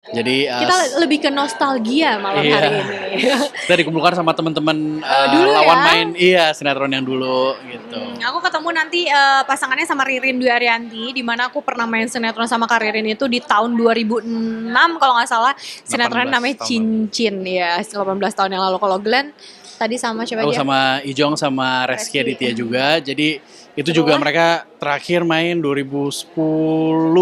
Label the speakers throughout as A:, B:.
A: Jadi
B: Kita lebih ke nostalgia malam
A: iya,
B: hari ini.
A: kita dikumpulkan sama teman-teman
B: Dulu
A: lawan
B: ya,
A: main iya sinetron yang dulu gitu.
B: aku ketemu nanti pasangannya sama Ririn Dwi Ariyanti, di mana aku pernah main sinetron sama Kak Ririn itu di tahun 2006 kalau nggak salah. Sinetronnya
A: 18
B: namanya
A: tahun lalu.
B: Cincin ya, 18 tahun yang lalu. Kalau Glenn tadi sama siapa
A: Aku
B: aja?
A: sama Ijong sama Reski
B: Reski.
A: Aditya juga. Jadi itu juga
B: Setelah
A: mereka terakhir main 2010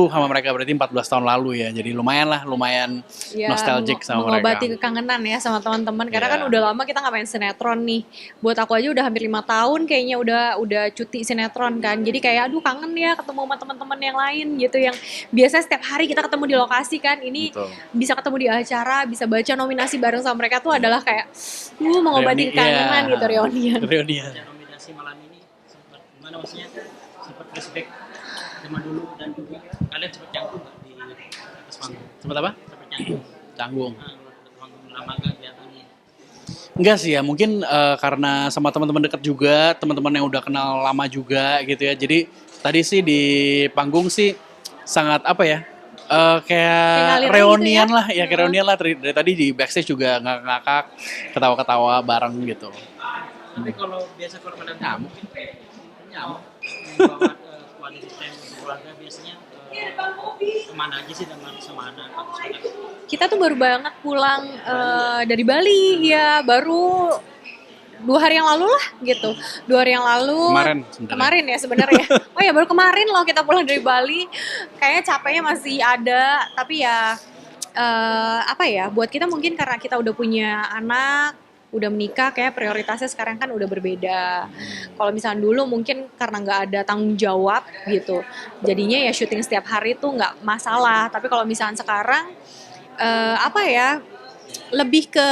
A: sama mereka berarti 14 tahun lalu ya. Jadi lumayan lah, lumayan
B: ya
A: nostalgic sama mereka.
B: mengobati kekangenan ya sama teman-teman, karena kan
A: Iya,
B: udah lama kita nggak main sinetron nih. Buat aku aja udah hampir 5 tahun kayaknya udah cuti sinetron kan, jadi kayak aduh kangen ya ketemu sama teman-teman yang lain gitu, yang biasa setiap hari kita ketemu di lokasi kan, ini
A: betul.
B: bisa ketemu di acara, bisa baca nominasi bareng sama mereka tuh adalah kayak mengobati
A: Reuni, iya.
B: kekangenan gitu, reunian.
A: Reunian.
C: Baca nominasi malam ini sempat gimana maksudnya sempat flashback zaman dulu dan juga kalian sempat canggung nggak di atas panggung?
A: Sempat apa?
C: Sempat canggung.
A: Canggung.
C: Nah, kalau atas panggung lama nggak kelihatannya.
A: Enggak sih ya, mungkin karena sama teman-teman dekat juga, teman-teman yang udah kenal lama juga gitu ya. Jadi tadi sih di panggung sih sangat apa ya?
B: Kayak
A: Kayak
B: ngalir aja gitu ya.
A: reunian lah, ya kayak reunian lah dari tadi di backstage juga ngakak-ngakak, ketawa-ketawa bareng gitu.
C: Tapi kalau biasa kalau kalian
A: Nyamuk.
C: mungkin nyamuk membawa quality time keluarga biasanya kemana aja sih sama anak atau saudara?
B: Kita tuh baru banget pulang dari Bali ya, baru 2 hari yang lalu lah gitu. 2 hari yang lalu.
A: Kemarin sebenarnya.
B: Kemarin ya sebenarnya. Oh ya baru kemarin loh kita pulang dari Bali. Kayaknya capeknya masih ada, tapi ya apa ya? Buat kita mungkin karena kita udah punya anak, udah menikah, kayak prioritasnya sekarang kan udah berbeda. Kalau misalnya dulu mungkin karena nggak ada tanggung jawab gitu, jadinya ya syuting setiap hari tuh nggak masalah. Tapi kalau misalnya sekarang apa ya, lebih ke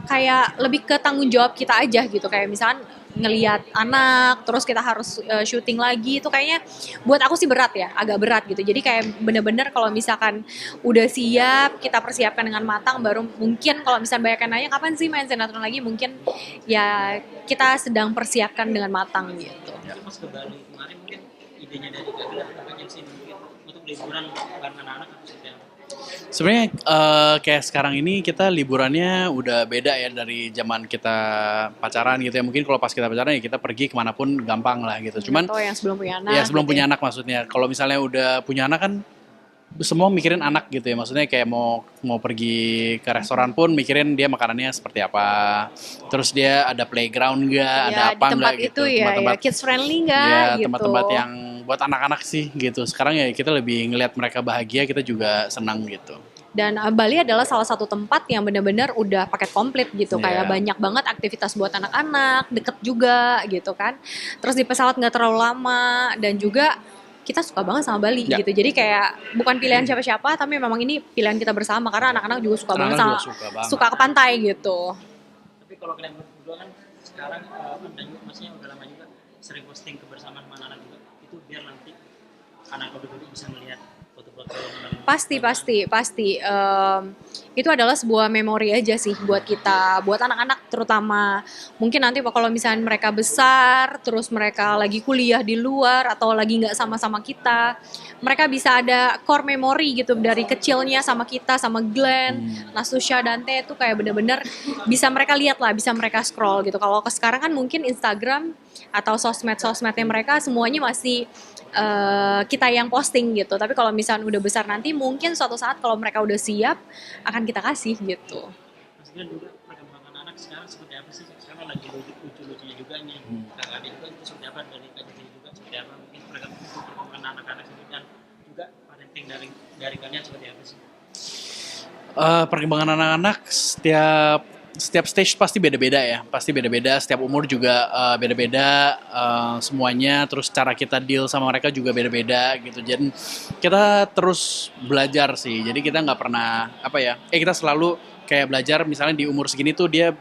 B: kayak lebih ke tanggung jawab kita aja gitu, kayak misalkan ngelihat anak terus kita harus syuting lagi itu kayaknya buat aku sih berat ya, agak berat gitu. Jadi kayak bener-bener kalau misalkan udah siap kita persiapkan dengan matang, baru mungkin kalau misalnya banyak yang nanya kapan sih main sinetron lagi, mungkin ya kita sedang persiapkan dengan matang gitu.
C: Tapi pas ke Bali kemarin mungkin idenya dari Gagal atau kan yang sih mungkin untuk liburan bareng anak-anak atau seperti apa?
A: Sebenarnya kayak sekarang ini kita liburannya udah beda ya dari zaman kita pacaran gitu ya. Mungkin kalau pas kita pacaran ya kita pergi kemanapun gampang lah gitu. Cuman
B: Atau yang sebelum punya anak
A: ya sebelum
B: gitu
A: punya
B: ya.
A: anak maksudnya. Kalau misalnya udah punya anak kan semua mikirin anak gitu ya. Maksudnya kayak mau mau pergi ke restoran pun mikirin dia makanannya seperti apa. Terus dia ada playground nggak, ada
B: Ya di
A: apa
B: tempat
A: nggak
B: itu
A: gitu.
B: ya, ya
A: Tempat-tempat
B: kids friendly nggak
A: ya
B: gitu.
A: tempat-tempat yang buat anak-anak sih gitu. Sekarang ya kita lebih ngelihat mereka bahagia, kita juga senang gitu.
B: Dan Bali adalah salah satu tempat yang benar-benar udah paket komplit gitu, kayak
A: Iya.
B: banyak banget aktivitas buat anak-anak, deket juga gitu kan. Terus di pesawat nggak terlalu lama, dan juga kita suka banget sama Bali
A: Ya.
B: gitu. Jadi kayak bukan pilihan siapa-siapa, tapi memang ini pilihan kita bersama karena anak-anak juga suka banget
A: Anak-anak
B: sama,
A: juga suka banget.
B: suka ke pantai gitu.
C: Tapi kalau kalian berdua kan sekarang dan juga maksudnya udah lama juga sering posting kebersamaan sama anak juga, itu biar nanti anak berdua bisa melihat foto-foto
B: Pasti. Itu adalah sebuah memori aja sih buat kita, buat anak-anak terutama. Mungkin nanti kalau misalnya mereka besar, terus mereka lagi kuliah di luar atau lagi nggak sama-sama kita, mereka bisa ada core memory gitu dari kecilnya sama kita, sama Glenn, Nasusha, Dante itu kayak bener-bener bisa mereka lihat lah, bisa mereka scroll gitu. Kalau sekarang kan mungkin Instagram atau sosmed-sosmednya mereka semuanya masih kita yang posting gitu. Tapi kalau misalnya udah besar nanti, mungkin suatu saat kalau mereka udah siap akan kita kasih gitu.
C: maksudnya juga perkembangan anak sekarang seperti apa sih? Sekarang lagi lucu-lucunya juga nih. Kakak adik juga itu seperti apa, dari kak Jadi juga seperti apa, mungkin perkembangan anak-anak sendiri, dan juga parenting dari kalian seperti apa sih?
A: Perkembangan anak-anak setiap stage pasti beda-beda ya, pasti beda-beda. Setiap umur juga beda-beda semuanya. Terus cara kita deal sama mereka juga beda-beda gitu. Jadi kita terus belajar sih. Jadi kita nggak pernah apa ya? Kita selalu kayak belajar. Misalnya di umur segini tuh dia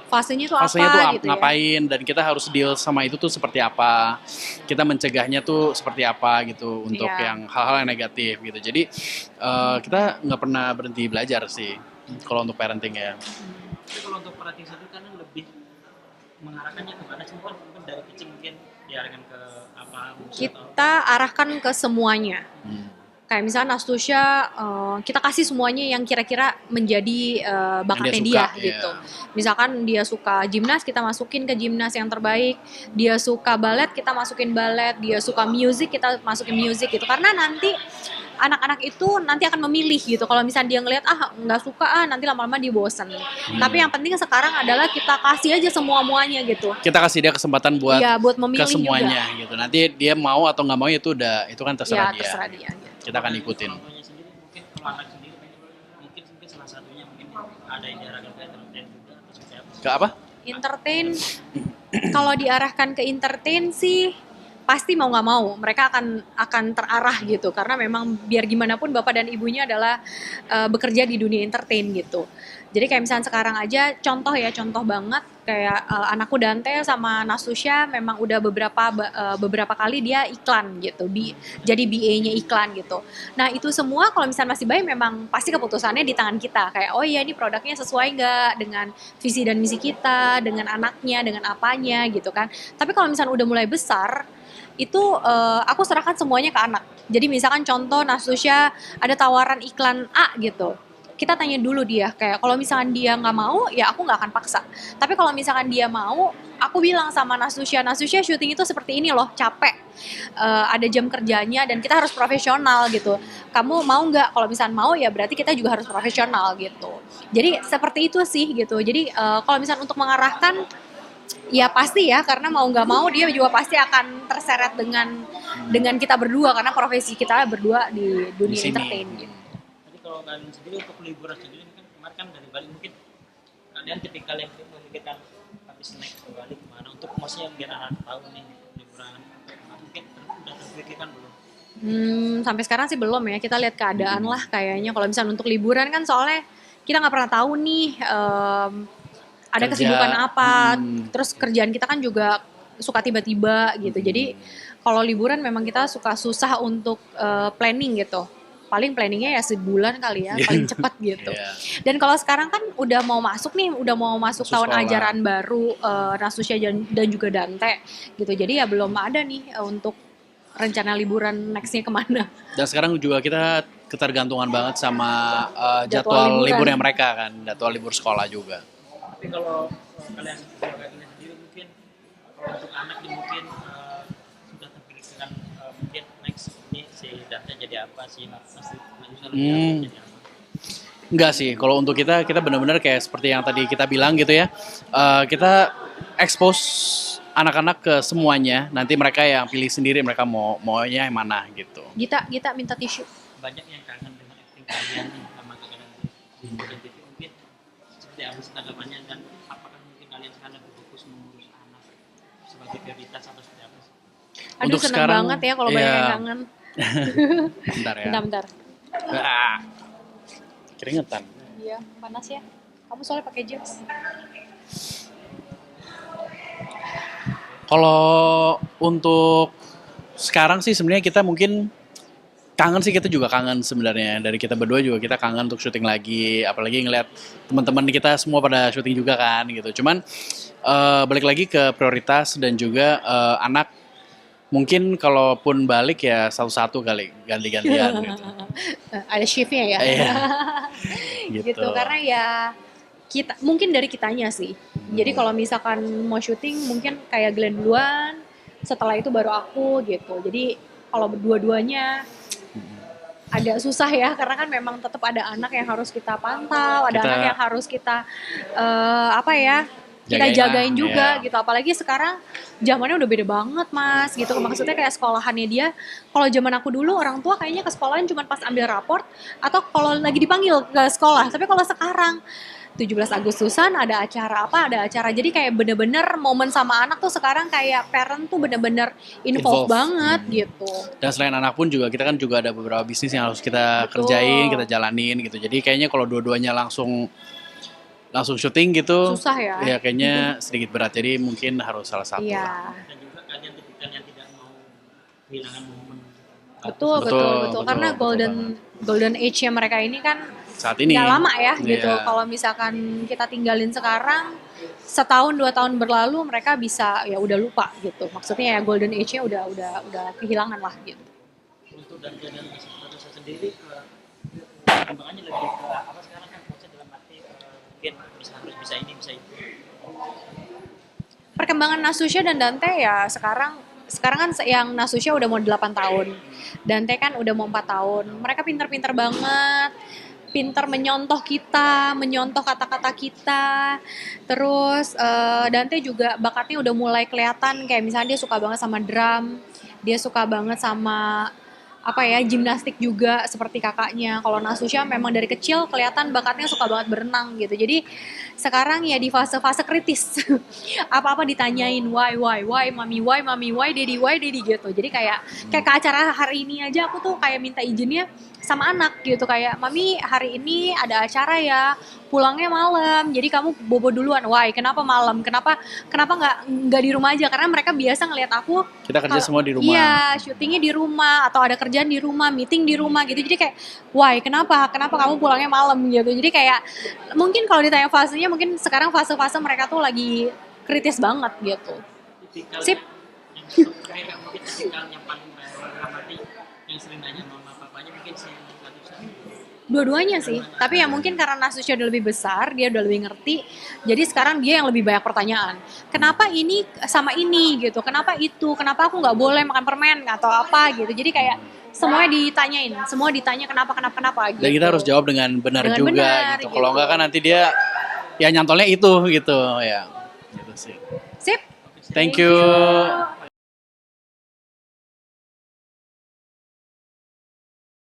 B: Fasenya tuh
A: fasenya
B: apa
A: tuh
B: gitu ya.
A: ngapain, dan kita harus deal sama itu tuh seperti apa. Kita mencegahnya tuh seperti apa gitu untuk
B: Iya.
A: yang hal-hal yang negatif gitu. Jadi kita nggak pernah berhenti belajar sih kalau untuk parenting ya.
C: Tapi kalau untuk parenting sendiri kan lebih mengarahkannya kepada semua, mungkin dari kecil mungkin diarahkan ke apa, musik atau
B: Kita arahkan ke semuanya. Kayak misalnya Nastusya, kita kasih semuanya yang kira-kira menjadi bakatnya
A: Yang dia
B: dia
A: suka,
B: gitu.
A: iya.
B: Misalkan dia suka gimnas, kita masukin ke gimnas yang terbaik. Dia suka balet, kita masukin balet. Dia suka music, kita masukin music gitu. Karena nanti anak-anak itu nanti akan memilih gitu. Kalau misalnya dia ngelihat nggak suka nanti lama-lama dia bosen. Tapi yang penting sekarang adalah kita kasih aja semua-muanya gitu.
A: Kita kasih dia kesempatan buat
B: Iya, buat
A: ke
B: memilih
A: semuanya
B: juga.
A: gitu. Nanti dia mau atau nggak mau itu kan terserah
B: Ya
A: dia.
B: terserah dia. Gitu.
A: Kita akan ikutin.
C: Orang tuanya sendiri mungkin kalau anak sendiri mungkin salah satunya mungkin ada yang diarahkan ke entertain juga atau seperti apa?
A: Ke apa?
B: Entertain, kalau diarahkan ke entertain sih pasti mau nggak mau mereka akan terarah gitu, karena memang biar gimana pun bapak dan ibunya adalah bekerja di dunia entertain gitu. Jadi kayak misalnya sekarang aja contoh banget kayak anakku Dante sama Nastusya memang udah beberapa kali dia iklan gitu, jadi BA-nya iklan gitu. Nah itu semua kalau misalnya masih bayi memang pasti keputusannya di tangan kita, kayak oh iya ini produknya sesuai nggak dengan visi dan misi kita, dengan anaknya, dengan apanya gitu kan. Tapi kalau misalnya udah mulai besar itu aku serahkan semuanya ke anak. Jadi misalkan contoh Nastusya ada tawaran iklan A gitu, kita tanya dulu dia, kayak kalau misalkan dia nggak mau ya aku nggak akan paksa. Tapi kalau misalkan dia mau, aku bilang sama Nastusya syuting itu seperti ini loh, capek. Ada jam kerjanya dan kita harus profesional gitu. Kamu mau nggak? Kalau misalkan mau ya berarti kita juga harus profesional gitu. Jadi seperti itu sih gitu. Jadi kalau misalkan untuk mengarahkan ya pasti ya, karena mau nggak mau dia juga pasti akan terseret dengan kita berdua, karena profesi kita berdua di dunia
A: sini.
B: entertain gitu.
C: Jadi kalau kalian sendiri untuk liburan sendiri kan kemarin kan dari Bali, mungkin kalian tipikal yang memikirkan habis naik ke Bali kemana untuk maksudnya biar anak tahu nih liburan mungkin udah terpikirkan belum?
B: Sampai sekarang sih belum ya, kita lihat keadaan lah kayaknya. Kalau misalnya untuk liburan kan soalnya kita nggak pernah tahu nih ada
A: Kerja.
B: kesibukan apa, terus kerjaan kita kan juga suka tiba-tiba gitu. Jadi kalau liburan memang kita suka susah untuk planning gitu. Paling planningnya ya sebulan kali ya, paling cepat gitu.
A: Iya.
B: Dan kalau sekarang kan udah mau masuk
A: Masuk
B: tahun
A: sekolah.
B: ajaran baru Nastusya dan juga Dante gitu. Jadi ya belum ada nih untuk rencana liburan nextnya kemana.
A: Dan sekarang juga kita ketergantungan banget sama
B: Jadwal
A: jadwal
B: liburan.
A: liburnya mereka kan, jadwal libur sekolah juga.
C: Tapi kalau kalian sendiri mungkin kalau untuk anak nih mungkin sudah terpikirkan mungkin next ini si Dante jadi apa sih, pasti jadi apa?
A: Enggak sih, kalau untuk kita benar-benar kayak seperti yang tadi kita bilang gitu ya, kita expose anak-anak ke semuanya, nanti mereka yang pilih sendiri mereka maunya yang mana gitu.
B: Gita minta tisu.
C: Banyak yang kangen dengan acting kalian nih sama kalian di TV, mungkin seperti apa sih tanggapannya, dan apakah mungkin kalian sekarang lebih fokus mengurus anak sebagai prioritas atau seperti apa sih?
B: Aduh
A: Untuk
B: seneng
A: sekarang,
B: banget ya kalau banyak
A: iya.
B: yang kangen.
A: Bentar ya.
B: Bentar.
A: Ah, keringetan.
B: Iya, panas ya. Kamu soalnya pakai jeans.
A: Kalau untuk sekarang sih sebenarnya kita mungkin kangen sih, kita juga kangen sebenarnya, dari kita berdua juga kita kangen untuk syuting lagi, apalagi ngeliat teman-teman kita semua pada syuting juga kan gitu. Cuman balik lagi ke prioritas dan juga anak, mungkin kalaupun balik ya satu-satu kali, ganti-gantian gitu.
B: Ada shiftnya ya.
A: Iya.
B: Gitu. Karena ya kita mungkin dari kitanya sih. Jadi kalau misalkan mau syuting mungkin kayak Glenn duluan, setelah itu baru aku gitu. Jadi kalau berdua-duanya agak susah ya, karena kan memang tetap ada anak yang harus kita pantau, ada anak yang harus kita kita jagain juga gitu. Apalagi sekarang zamannya udah beda banget mas gitu. Maksudnya kayak sekolahannya dia, kalau zaman aku dulu orang tua kayaknya ke sekolahan cuma pas ambil raport atau kalau lagi dipanggil ke sekolah. Tapi kalau sekarang 17 Agustusan ada acara. Jadi kayak bener-bener momen sama anak tuh sekarang kayak parent tuh bener-bener involved banget gitu.
A: Dan selain anak pun juga kita kan juga ada beberapa bisnis yang harus kita kerjain, kita jalanin gitu. Jadi kayaknya kalau dua-duanya langsung syuting gitu,
B: susah ya.
A: Ya kayaknya sedikit berat. Jadi mungkin harus salah satu.
B: Iya.
C: Dan juga kalian tipikal yang tidak mau kehilangan momen.
B: Betul. Karena golden age-nya mereka ini kan
A: saat ini
B: nggak lama ya gitu.
A: Iya.
B: Kalau misalkan kita tinggalin sekarang, setahun 2 tahun berlalu mereka bisa ya udah lupa gitu. Maksudnya ya golden age-nya udah kehilangan lah gitu.
C: untuk dan Natasha sendiri perkembangannya lebih ke apa sekarang kan coachnya dalam arti mungkin harus bisa ini bisa itu.
B: Perkembangan Nasusha dan Dante ya sekarang kan yang Nasusha udah mau 8 tahun. Dante kan udah mau 4 tahun. Mereka pinter-pinter banget. Pinter menyontoh kita, menyontoh kata-kata kita. Terus Dante juga bakatnya udah mulai kelihatan, kayak misalnya dia suka banget sama drum, dia suka banget sama apa ya, gimnastik juga seperti kakaknya. Kalau Nasusha memang dari kecil kelihatan bakatnya suka banget berenang gitu. Jadi sekarang ya di fase-fase kritis. Apa-apa ditanyain why, mami why, daddy gitu. Jadi kayak ke acara hari ini aja aku tuh kayak minta izinnya sama anak gitu, kayak mami hari ini ada acara ya, pulangnya malam, jadi kamu bobo duluan. Why, kenapa malam, kenapa nggak di rumah aja, karena mereka biasa ngelihat aku
A: Kita kerja semua di rumah.
B: iya, syutingnya di rumah atau ada kerjaan di rumah, meeting di rumah gitu. Jadi kayak, why, kenapa kamu pulangnya malam gitu. Jadi kayak mungkin kalau ditanya fasenya, mungkin sekarang fase-fase mereka tuh lagi kritis banget gitu.
C: Tipikalnya
B: Sip.
C: yang kayak mungkin tipikal yang paling mati yang sering nanya mama papanya mungkin si Natasha.
B: Dua-duanya sih, tapi ya mungkin karena Nasusha udah lebih besar, dia udah lebih ngerti, jadi sekarang dia yang lebih banyak pertanyaan. Kenapa ini sama ini gitu, kenapa itu, kenapa aku nggak boleh makan permen atau apa gitu. Jadi kayak semuanya ditanyain, semua ditanya kenapa gitu.
A: Dan kita harus jawab dengan benar
B: Dengan
A: juga
B: benar,
A: gitu.
B: gitu.
A: Kalau enggak kan nanti dia ya nyantolnya itu gitu ya. Gitu sih.
B: Sip.
A: Thank you.